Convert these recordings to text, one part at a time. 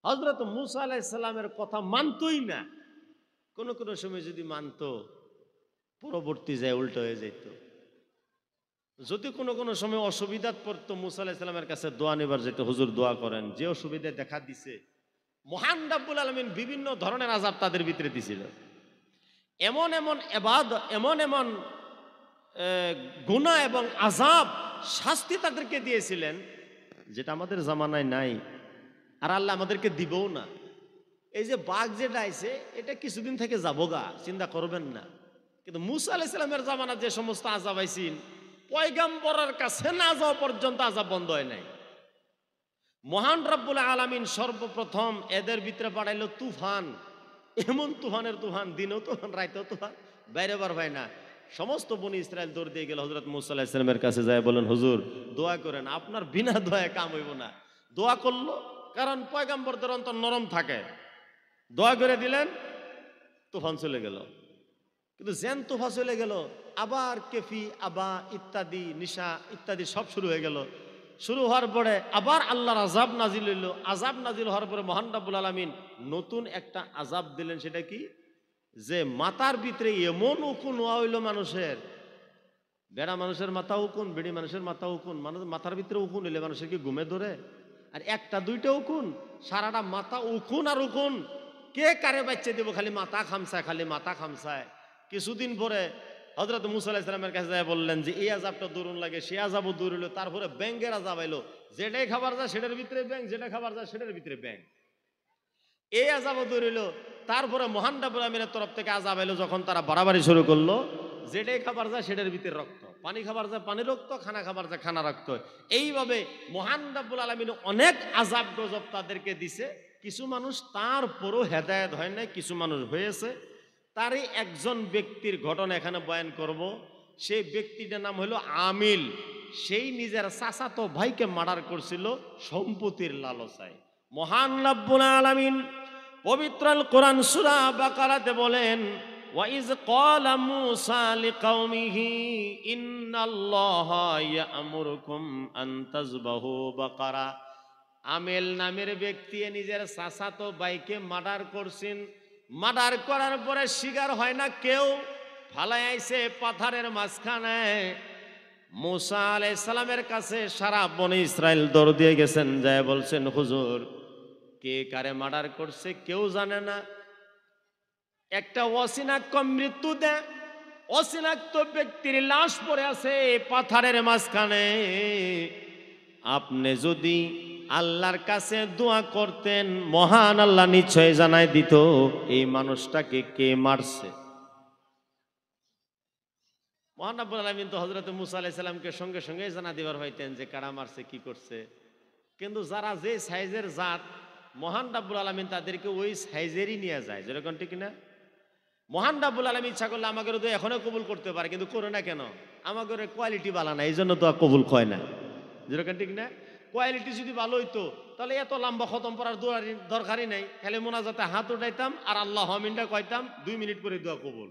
হযরত মূসা আলাইহিস সালামের কথা মানতই না। কোন কোন সময় যদি মানতো, পরবর্তী যায় উল্টো হয়ে যেত। যদি কোনো কোনো সময় অসুবিধাত পড়তো, মূসা আলাইহিস সালামের কাছে দোয়া নেবার যেত, হুজুর দোয়া করেন, যে অসুবিধা দেখা দিছে, মহান রাব্বুল আলামিন বিভিন্ন ধরনের আযাব তাদের ভিতরে দিছিল। এমন এমন এমন এমন গুনাহ এবং আযাব, শাস্তি তাদেরকে দিয়েছিলেন, যেটা আমাদের জামানায় নাই, আর আল্লাহ আমাদেরকে দিবও না। এই যে বাঘ যেটা আইছে, এটা কিছুদিন থেকে যাবোগা, চিন্তা করবেন না। কিন্তু মূসা আলাইহিস সালামের জামানাত যে সমস্ত আযাব আইছিল, পয়গম্বরের কাছে না যাওয়া পর্যন্ত আযাব বন্ধ হয় নাই। মহান রব্বুল আলামিন সর্বপ্রথম এদের ভিতরে পাঠাইলো তুফান। এমন তুফানের তুফান, দিনও তুফান, রাইতেও তুফান, বাইরে বার হয় না। সমস্ত বনি ইসরায়েল দৌড় দিয়ে গেল হযরত মূসা আলাইহিস সালামের কাছে, যায় বলেন, হুজুর দোয়া করেন, আপনার বিনা দোয়ায় কাম হইব না। দোয়া করলো, কারণ পয়গম্বরদের অন্তর নরম থাকে। দোয়া করে দিলেন, তুফান চলে গেল। কিন্তু যেন তুফান চলে গেল, আবার কেফি আবা ইত্যাদি, নিশা ইত্যাদি সব শুরু হয়ে গেল। শুরু হওয়ার পরে আবার আল্লাহর আযাব নাজিল হইল। আযাব নাজিল হওয়ার পরে মহান রাব্বুল আলামিন নতুন একটা আযাব দিলেন। সেটা কি? যে মাথার ভিতরে এমন উকুন হওয়া হইল মানুষের, বেড়া মানুষের মাথা উকুন, বেড়ি মানুষের মাথা উকুন, মানুষ মাথার ভিতরে উকুন হইলে মানুষের কি ঘুমে ধরে? আর একটা দুইটা উকুন, সারাটা মাথা উকুন আর উকুন। কে কারে বাচ্চা দেব, খালি মাথা খামসায়, খালি মাথা খামসায়। কিছুদিন পরে হযরত মূসা আলাইহিস সালামের কাছে যায় বললেন যে এই আযাবটা দূরুন লাগে, সে আযাবও দূর হইলো। তারপরে ব্যাঙের আযাব আইলো, যেটাই খাবার যায় সেটার ভিতরে ব্যাঙ, যেটা খাবার যায় সেটার ভিতরে ব্যাঙ। এই আযাবও দূর হইলো। তারপরে মহান রাব্বুল আলামিনের তরফ থেকে আযাব এলো, যখন তারা বাড়াবাড়ি শুরু করলো, যেটাই খাবার যায় সেটার ভিতরে রক্ত, পানি খাবার যায় পানি রক্ত, খানা খাবার যায় খানা রক্ত। এইভাবে মহান রাব্বুল আলামিন অনেক আযাব গজব তাদেরকে দিছে। কিছু মানুষ তারপরও হেদায়েত হয় নাই, কিছু মানুষ হয়েছে। তারই একজন ব্যক্তির ঘটনা এখানে বয়ান করব। সেই ব্যক্তিটার নাম হলো আমিল। সেই নিজের চাচাতো ভাইকে মার্ডার করছিল সম্পত্তির লালসায়। মহান রাব্বুল আলামিন পবিত্র আল কোরআন সূরা বাকারাতে বলেন, ওয়াইজ ক্বালা মূসা লিকাওমিহি ইন্নাল্লাহা ইয়া'মুরুকুম আন তাযবাহু বাকারা। আমেল নামের ব্যক্তি নিজের চাচাতো ভাইকে মার্ডার করছেন। মার্ডার করার পরে শিকার হয় না কেউ, ফালাই আইছে পাথরের মাঝখানে। মূসা আলাইহিস সালামের কাছে সারা বনি ইসরায়েল দৌড় দিয়ে গেছেন, যায় বলছেন, হুজুর কে কারে মার্ডার করছে কেউ জানে না। একটা অচিনাক্ত মৃত্যু দেয়, অচিনাক্ত ব্যক্তির লাশ পড়ে আছে পাথরের মাঝখানে। আপনি যদি আল্লাহর কাছে দোয়া করতেন, মহান আল্লাহ নিশ্চয় জানাই দিত এই মানুষটাকে কে মারছে। মহান রাব্বুল আলামিন তো হযরত মূসা আলাইহিস সালামকে সঙ্গে সঙ্গে জানা দিবার হইতেন যে কারা মারছে, কি করছে। কিন্তু যারা যে সাইজের জাত, মহান রাব্বুল আলামিন তাদেরকে ওই সাইজেরই নিয়ে যায়, যেরকম ঠিক না। মহান রাব্বুল আলামিন ইচ্ছা করলে আমাকে তো এখনো কবুল করতে পারে, কিন্তু করে না কেন? আমাদের কোয়ালিটি ভালো না, এই জন্য তো কবুল হয় না, যেরকম ঠিক না। কোয়ালিটি যদি ভালো হইতো তাহলে এত লম্বা খতম পড়ার দরকারই নাই। খালি মোনাজাতে হাত উঠাইতাম আর আল্লাহ আমিনটা কইতাম, 2 মিনিট পরে দোয়া কবুল।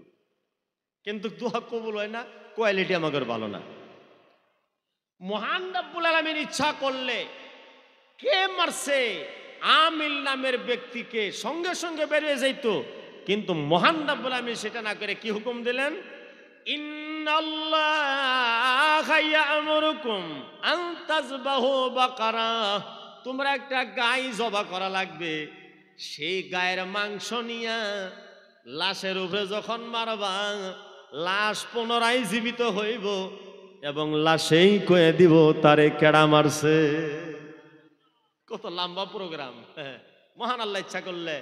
কিন্তু দোয়া কবুল হয় না, কোয়ালিটি আমাদের ভালো না। মহান রাব্বুল আলামিন ইচ্ছা করলে কে মারছে আমিল নামের ব্যক্তিকে সঙ্গে সঙ্গে বেরিয়ে যাইত। কিন্তু মহান রাব্বুল আলামিন সেটা না করে কি হুকুম দিলেন? ইন্নাল্লাহা ইয়া'মুরুকুম আন তাযবাহু বাকারা। তোমরা একটা গাই জবাই করা লাগবে। সেই গায়ের মাংস নিয়া লাশের উপরে যখন মারবা, লাশ পুনরায় জীবিত হইব এবং লাশেই কয়ে দিব তারে কেডা মারছে। কত লম্বা প্রোগ্রাম! মহান আল্লাহ ইচ্ছা করলে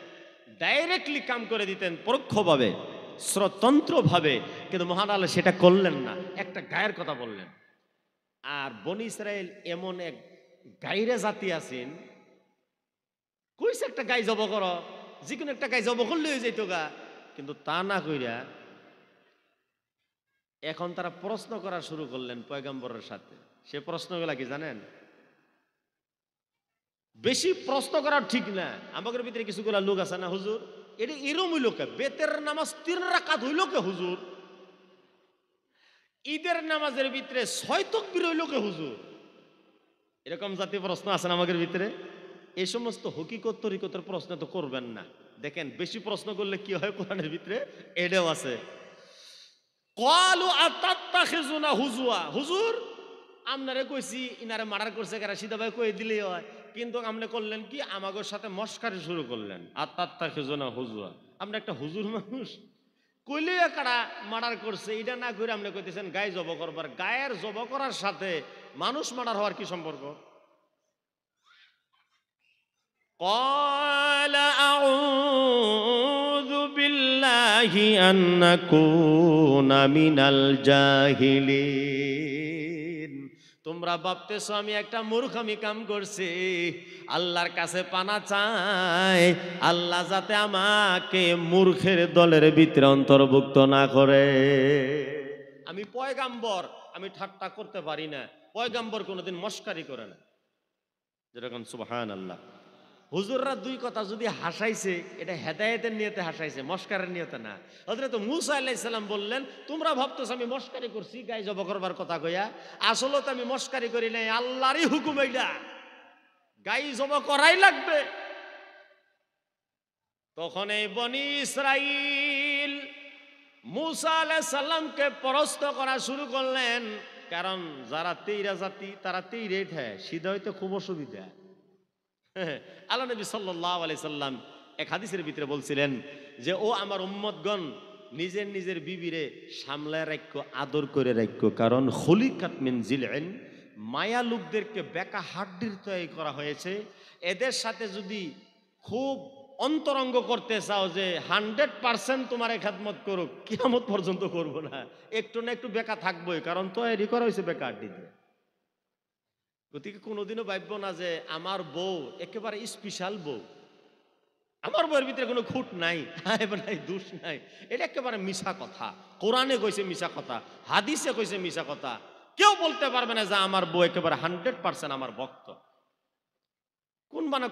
ডাইরেক্টলি কাম করে দিতেন, পরোক্ষভাবে, স্বতন্ত্রভাবে। কিন্তু মহান আল্লাহ সেটা করলেন না, একটা গায়ের কথা বললেন। আর বনি ইসরায়েল এমন এক গাইরে জাতি আছেন, কইছে একটা গাই জব কর, যে কোনো একটা গাই জব করলে হয়ে যাইতো গা। কিন্তু তা না কইরা এখন তারা প্রশ্ন করা শুরু করলেন পয়গম্বরের সাথে। সে প্রশ্নগুলা কি জানেন? বেশি প্রশ্ন করা ঠিক না। আমাদের ভিতরে কিছুগুলা লোক আছে না, হুজুর এটা এরম হইল কে? বেতের নামাজ 3 রাকাত হইল কে হুজুর? ঈদের নামাজের ভিতরে 6 তাকবীর হইল কে হুজুর? এরকম জাতীয় প্রশ্ন আছে না আমাদের ভিতরে। এই সমস্ত হকিকত তরিকতের প্রশ্ন তো করবেন না। দেখেন বেশি প্রশ্ন করলে কি হয় কোরআনের ভিতরে এটাও আছে। ক্বালু আতাত্তাখিজুনা হুজুয়া, হুজুর আমনারে কইছি ইনারে মার্ডার করছে কারা, সিধা ভাই কই দিলেই হয়, কিন্তু আপনি করলেন কি আমাগোর সাথে মস্কারি শুরু করলেন। আতাত্তাখিজুনা হুজুয়া, আপনি একটা হুজুর মানুষ কইলে কারা মার্ডার করছে এটা না করে আপনি কইতেছেন গায়ে জব করবার। গায়ের জব করার সাথে মানুষ মার্ডার হওয়ার কি সম্পর্ক? قال أعوذ بالله أن نكون من الجاهلين। তোমরা ভাবতেছো আমি একটা মূর্খামি কাম করছি, আল্লাহর কাছে পানা চাই আল্লাহ যাতে আমাকে মূর্খের দলের ভিতরে অন্তর্ভুক্ত না করে। আমি পয়গাম্বর, আমি ঠাট্টা করতে পারি না। পয়গাম্বর কোনোদিন মস্কারি করে না। যেরকম সুবহানাল্লাহ। হুজুররা দুই কথা যদি হাসাইছে এটা হেদায়েতের নিয়তে হাসাইছে, মস্কারের নিয়তে না। হযরত মূসা আলাইহিস সালাম বললেন তোমরা ভাবতেছ আমি মস্কারি করছি গায়ে জব করবার কথা কইয়া, আসলে তো আমি মস্কারি করি নাই, আল্লাহরই হুকুম এইটা, গায়ে জব করাই লাগবে। তখন এই বনি ইসরাইল মূসা আলাইহিস সালামকে পরস্ত করা শুরু করলেন, কারণ যারা তেইরা জাতি তারা তেইরে ঠায়, সিধা হইতে খুব অসুবিধা। আল্লাহ নবী সাল্লাল্লাহু আলাইহি সাল্লাম এক হাদিসের ভিতরে বলছিলেন যে ও আমার উম্মতগণ নিজের নিজের বিবিরে সামলায় রাখো, আদর করে রাখো, কারণ খুলিকাত মিন জিলইন, মায়া লোকদেরকে বেকা হাড্ডির তৈরি করা হয়েছে। এদের সাথে যদি খুব অন্তরঙ্গ করতে চাও যে 100% তোমার খেদমত করুক, কিয়ামত পর্যন্ত করবো না, একটু না একটু বেকা থাকবোই, কারণ তৈরি করা হয়েছে বেকা হাড্ডি দিয়ে। গতিকে কোনোদিনও ভাববো না যে আমার বউ একেবারে স্পেশাল বউ, আমার বউয়ের ভিতরে কোনো খুঁট নাই, নাই দোষ নাই, এটা একেবারে মিশা কথা। কোরআনে কইছে মিশা কথা, হাদিসে কইছে মিশা কথা। কেউ বলতে পারবে না যে আমার বউ একেবারে 100% আমার ভক্ত।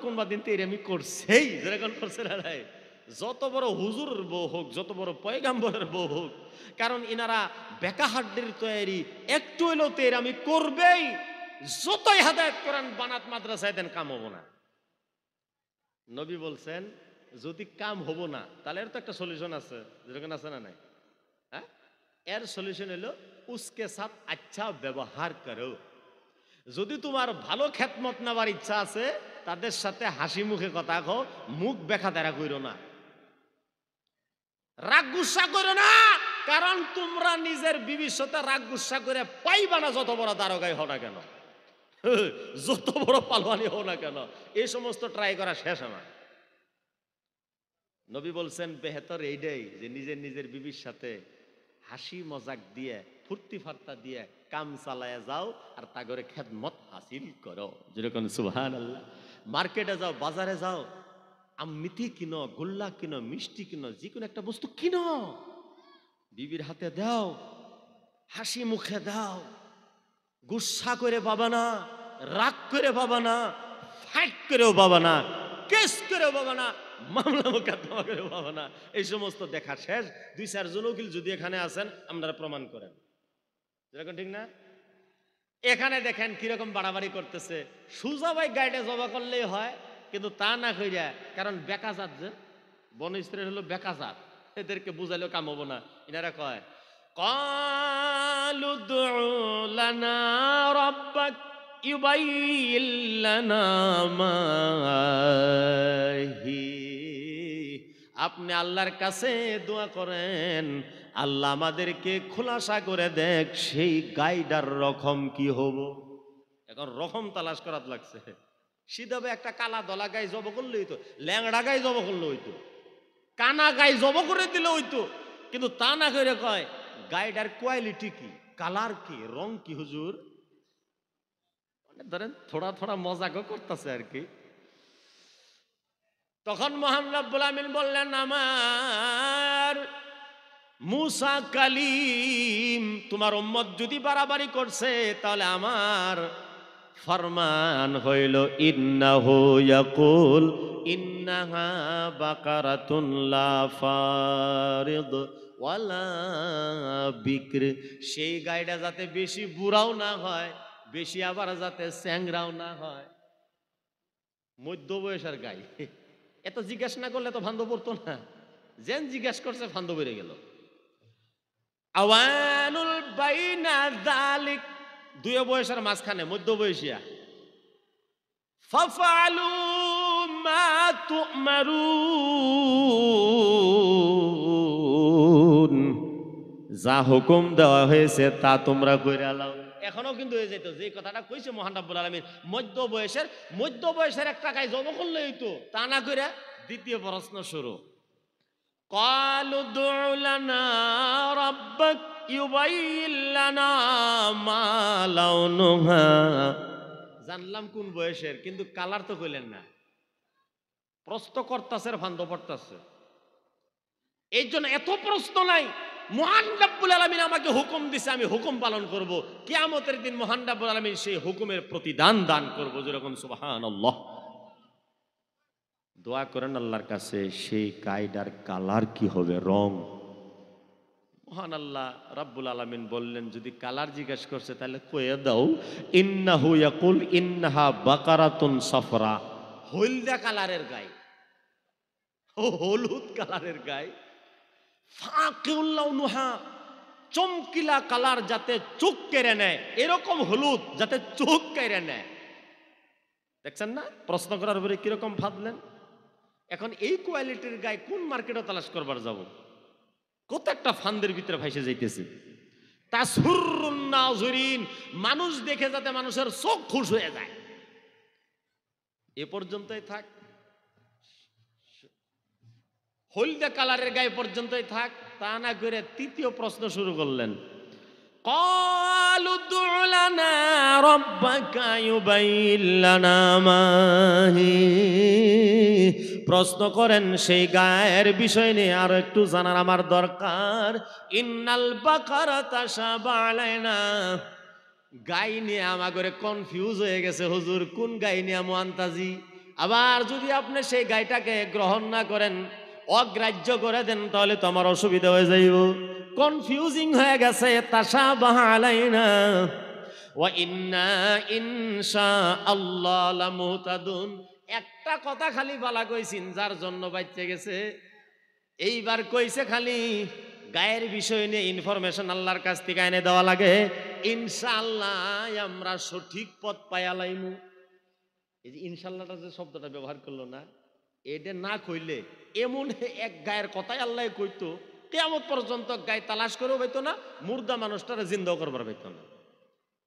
কোনবা দিন তো এরমি করছেই, যেরকম করছে না নাই। যত বড় হুজুরের বউ হোক, যত বড় পয়গাম্বরের বউ হোক, কারণ ইনারা বেকা হাড্ডির তৈরি, একটু হইলেও তো এরামি করবেই। যতই হেদায়েত করেন বানাত মাদ্রাসায় দেন, কাম হবো না। নবী বলছেন যদি কাম হবো না তাহলে এর তো একটা সলিউশন আছে, যেরকম আছে না নাই? হ্যাঁ, এর সলিউশন হলো উসকে সাথ আচ্ছা ব্যবহার করো। যদি তোমার ভালো খেদমত নেওয়ার ইচ্ছা আছে তাদের সাথে হাসি মুখে কথা কও, মুখ বেখা দেরা কইরো না, রাগ গুসা করো না, কারণ তোমরা নিজের বিবির সাথে রাগ গুসা করে পাইবা না, যত বড় দারোগাই হও না কেন, যত বড় পালোয়ানি হও না কেন। এই সমস্ত ট্রাই করা শেষ আমার। নবী বলছেন বেহতর এইটাই যে নিজের নিজের বিবির সাথে হাসি মজাক দিয়ে ফুর্তি ফার্তা দিয়ে কাম চালায়া যাও, আর তা করে খেদমত হাসিল করো। যেরকম সুবহানাল্লাহ। মার্কেটে যাও, বাজারে যাও, আমিতি কিনো, গোল্লা কিনো, মিষ্টি কিনো, যে কোনো একটা বস্তু কিনো, বিবির হাতে দাও, হাসি মুখে দাও, গুসা করে পাবা না, রাগ করে পাবা না, ফাইট করেও পাবা না, কেস করেও পাবা না, মামলা মোকদ্দমা করেও পাবা না। এই সমস্ত দেখা শেষ। 2-4 জন উকিল যদি এখানে আছেন আপনারা প্রমাণ করেন, যেরকম ঠিক না? এখানে দেখেন কিরকম বাড়াবাড়ি করতেছে। সুজা ভাই গাইডে জবা করলেই হয়, কিন্তু তা না কইরা, কারণ বেকাজাত, যে বন ইসরাইল হলো বেকাজাত, এদেরকে বুঝাইলেও কাম হবো না। ইনারা কয় قالوا ادع لنا ربك يبين لنا ما هي। আপনি আল্লাহর কাছে দোয়া করেন, আল্লাহ আমাদেরকে খোলাসা করে দেখ সেই গাইডার রকম কি হব। এখন রকম তালাশ করাত লাগছে। সিধাবে একটা কালা দলা গায়ে জব করলে হইতো, ল্যাংড়া গায়ে জব করলে হইতো, কানা গায়ে জব করে দিলে হইতো, কিন্তু তা না করে কয় গাইডার কোয়ালিটি কি, কালার কি, রং কি। হুজুর ধরেন থোড়া থোড়া মজাকও করতেছে আর কি। তখন মহান রব্বুল আমিন বললেন আমার মূসা কালিম, তোমার উম্মত যদি বাড়াবাড়ি করছে তাহলে আমার ফরমান হইল ইন্নাহু ইয়াকুল ইন্নাহা বাকারাতুন লা ফারিদ ওয়ালা বিক্র। সেই গাইটা যাতে বেশি বুড়াও না হয়, বেশি আবার যাতে স্যাংরাও না হয়। মধ্য বয়সের গাই, এত জিজ্ঞাসা না করলে তো ফান্দ পড়তো না, যেন জিজ্ঞাসা করছে ফান্দ বেড়ে গেল। আওয়ানুল বাইনা যালিক, দুই বয়সের মাঝখানে মধ্য বয়সিয়া। ফাফআলু মা তু'মারুন, যা হুকুম দেওয়া হয়েছে তা তোমরা কইরা লাও। এখনো কিন্তু হয়ে যেত যে কথাটা কইছে মহান রাব্বুল আলামিন, মধ্য বয়সের একটা গায়ে জব করলে হইতো, তা না কইরা দ্বিতীয় প্রশ্ন শুরু। ক্বালু দু'উ লানা রাব্বাক ইউবাইয়িন লানা মা লাউনুহা, জানলাম কোন বয়সের, কিন্তু কালার তো কইলেন না। প্রশ্ন করতেছে আর ফান্দ পড়তেছে, এই জন্য এত প্রশ্ন নাই। মহান রাব্বুল আলামিন আমাকে হুকুম দিছে, আমি হুকুম পালন করব। কিয়ামতের দিন মহান রাব্বুল আলামিন সেই হুকুমের প্রতিদান দান করব। যেরকম সুবহানাল্লাহ। দোয়া করেন আল্লাহর কাছে সেই কায়দার কালার কি হবে, রং। মহান আল্লাহ রাব্বুল আলামিন বললেন, যদি কালার জিজ্ঞেস করছে তাহলে কয়ে দাও, ইন্নাহু ইয়াকুল ইন্নাহা বাকারাতুন সাফরা, হলদা কালারের গাই, হলুদ কালারের গাই। ফাকিউল লাউনুহা, চমকিলা কালার, যাতে চোখ কেড়ে নেয়, এরকম হলুদ যাতে চোখ কেড়ে নেয়। দেখছেন না প্রশ্ন করার পরে কিরকম ভাবলেন। এখন এই কোয়ালিটির গায়ে কোন মার্কেটে তালাশ করবার যাব, কত একটা ফান্দের ভিতরে ভাইসে যাইতেছে। তাসহুরুন নাযিরিন, মানুষ দেখে যাতে মানুষের চোখ খুশ হয়ে যায়। এ পর্যন্তই থাক, হলদে কালারের গায়ে পর্যন্তই থাক, তা না করে তৃতীয় প্রশ্ন শুরু করলেন। ক্বালু দু'উ লানা রাব্বাকা ইউবাইয়িন লানা মা হি, প্রশ্ন করেন সেই গায়ের বিষয় নিয়ে আরো একটু জানার আমার দরকার। ইন্নাল বাকারা তাশাবা আলাইনা, গাই নিয়ে আমাগরে কনফিউজ হয়ে গেছে হুজুর, কোন গাই নিয়ে মুআন্তাজি। আবার যদি আপনি সেই গাইটাকে গ্রহণ না করেন, অগ্রাহ্য করে দেন, তাহলে তো আমার অসুবিধা হয়ে যাইব। কনফিউজিং হয়ে গেছে। তাশাবাহা আলাইনা ওয়া ইন্না ইনশাআল্লাহ লামুহতাদুন। একটা কথা খালি বলা কইছিন, যার জন্য বাচ্চা গেছে। এইবার কইছে খালি গায়ের বিষয় নিয়ে ইনফরমেশন আল্লাহর কাছ থেকে এনে দেওয়া লাগে, ইনশাআল্লাহ আমরা সঠিক পথ পাইয়ালাইমু। এই যে ইনশাআল্লাহটা যে শব্দটা ব্যবহার করলো না, এটা না কইলে এমন এক গায়ের কথাই আল্লাহ কইতো, কিয়ামত পর্যন্ত গায়ে তালাশ করেও পাইতো না, মুর্দা মানুষটারে জিন্দাও করবার পাইতো না।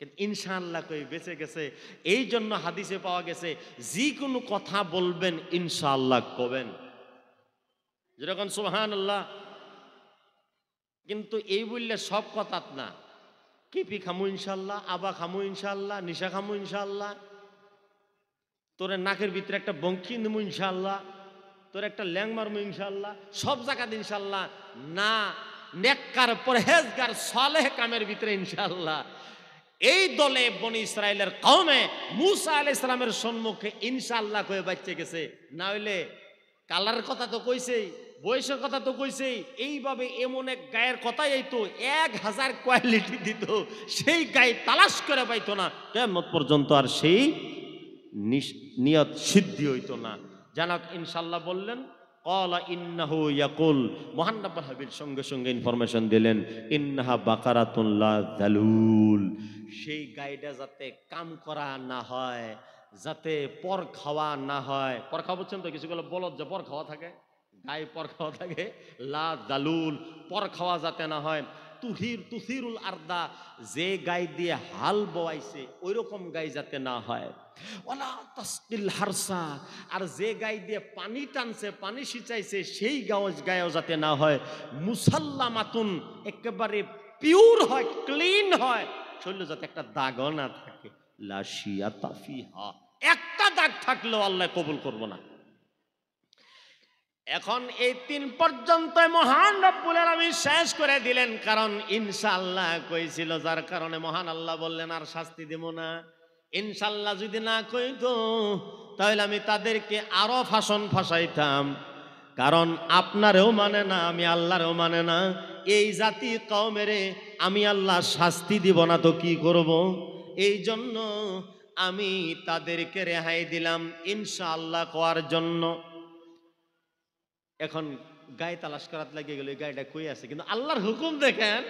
কিন্তু ইনশাআল্লাহ কই বেঁচে গেছে। এই জন্য হাদিসে পাওয়া গেছে, যে কোনো কথা বলবেন ইনশাআল্লাহ কবেন, যেরকম সুবহানাল্লাহ। কিন্তু এই বললে সব কথা না, কিপি খামু ইনশাআল্লাহ, আবা খামু ইনশাআল্লাহ, নিশা খামু ইনশাআল্লাহ, তোর নাকের ভিতরে একটা বঙ্কি নেবো ইনশাআল্লাহ, তোর একটা ল্যাং মারমু ইনশাআল্লাহ, সব জায়গাতে ইনশাআল্লাহ না। নেককার পরহেজগার সালেহ কামের ভিতরে ইনশাআল্লাহ। এই দলে বনি ইসরাইলের কওমে মুসা আলাইহিস সালামের সম্মুখে ইনশাআল্লাহ কয়ে বাচ্চা গেছে। না হইলে কালারের কথা তো কইছেই, বয়সের কথা তো কইছেই, এইভাবে এমন এক গায়ের কথাই এইতো 1000 কোয়ালিটি দিত, সেই গায়ে তালাশ করে পাইতো না কিয়ামত পর্যন্ত, আর সেই নিয়ত সিদ্ধি হইতো না। জানাক ইনশাআল্লাহ বললেন, ক্বালা ইন্নাহু ইয়াকুল, মহান রাব্বুল হাবিব সঙ্গে সঙ্গে ইনফরমেশন দিলেন, ইন্নাহা বাকারাতুন লা যালুল, সেই গাইটা যাতে কাম করা না হয়, যাতে পর খাওয়া না হয়। পর খাওয়া বলছেন তো, কিছুগুলো বলদ যে পর খাওয়া থাকে, গায়ে পর খাওয়া থাকে, লা যালুল, পর খাওয়া যাতে না হয়। তুসিরুল আরদা, যে গাই দিয়ে হাল বোয়াইছে ওই রকম গাই যাতে না হয়। ওয়ালা তাসকিল হারসা, আর যে গাই দিয়ে পানি টানছে, পানি সিঁচাইছে, সেই গায়েও যাতে না হয়। মুসাল্লামাতুন, একেবারে পিওর হয়, ক্লিন হয়, শরীরে যাতে একটা দাগও না থাকে। লা শিয়াতা ফিহা, একটা দাগ থাকলেও আল্লাহ কবুল করব না। এখন এই 3 পর্যন্ত মহান রব্বুল আলামিন শেষ করে দিলেন, কারণ ইনশাআল্লাহ কইছিল, যার কারণে মহান আল্লাহ বললেন আর শাস্তি দেব না। ইনশাআল্লাহ যদি না কইতো তাহলে আমি তাদেরকে আরো ফাঁসাইতাম, কারণ আপনারেও মানে না, আমি আল্লাহরেও মানে না। এই জাতি কওমেরে আমি আল্লাহ শাস্তি দিব না তো কি করব। এই জন্য আমি তাদেরকে রেহাই দিলাম ইনশাআল্লাহ কোয়ার জন্য। এখন গায়ে তালাশ করার লাগিয়ে গেল, এই গাড়িটা কই আছে, কিন্তু আল্লাহর হুকুম দেখেন